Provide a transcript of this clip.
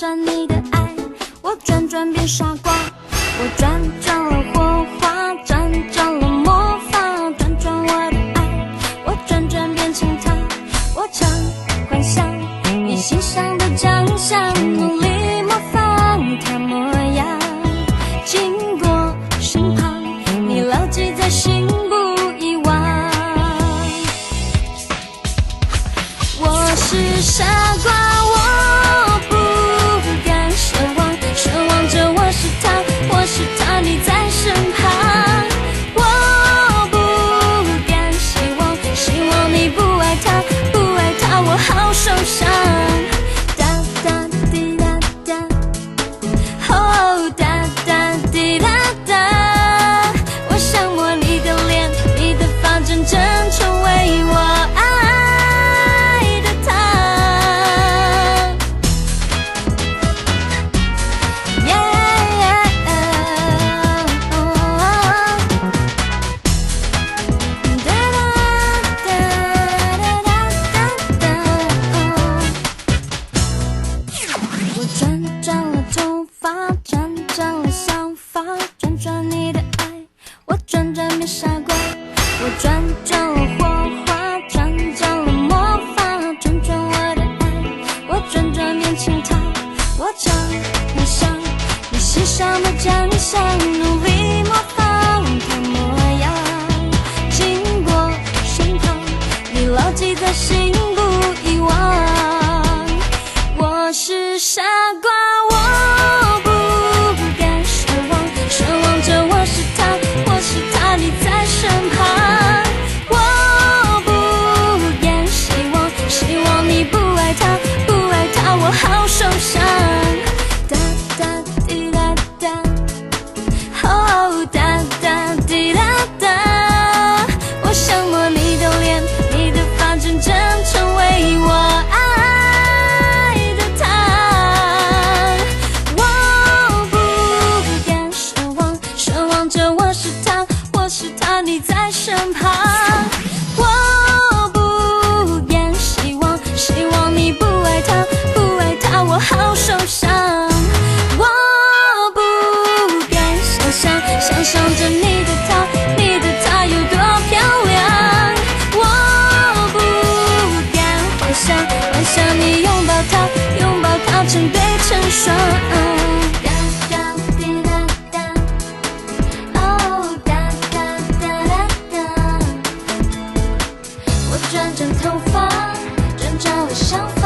转你的爱，我转转变傻瓜，我转转了火花，转转了魔法，转转我的爱，我转转变成他，我常幻想你心上的长相，努力模仿他模样，经过身旁，你牢记在心不遗忘。我是傻瓜，我不敢奢望，奢望着我是他，我是他，你在身旁。我不敢希望，希望你不爱他，不爱他，我好受伤。哒哒滴哒哒，哦哒哒滴哒哒，我想摸你的脸，你的发，真正成为我爱的他。我转转了头发，转转了想法，转转你的爱，我转转变傻瓜，我转转了火花，转转了魔法，转转我的爱，我转转变成他，我常幻想你心上的长相，努力模仿他模样，经过身旁，你牢记在心不遗忘。我是傻瓜，我不敢奢望，奢望着我是他，我是他，你在身旁。我不敢希望，希望你不爱他，不爱他，我好受伤。哒哒滴哒哒，哦哒哒滴哒哒，我想摸你的脸，你的发，真正成为我爱的他。我不敢奢望，奢望着我是他，我是他，你在身旁。我不敢希望，希望你不爱他，不爱他，我好受伤。我不敢想象，想象着你的他，你的他有多漂亮。我不敢幻想，幻想你拥抱他，拥抱他成对成双。哒哒滴哒哒，哦哒哒哒哒哒，我转转头发，转转了想法。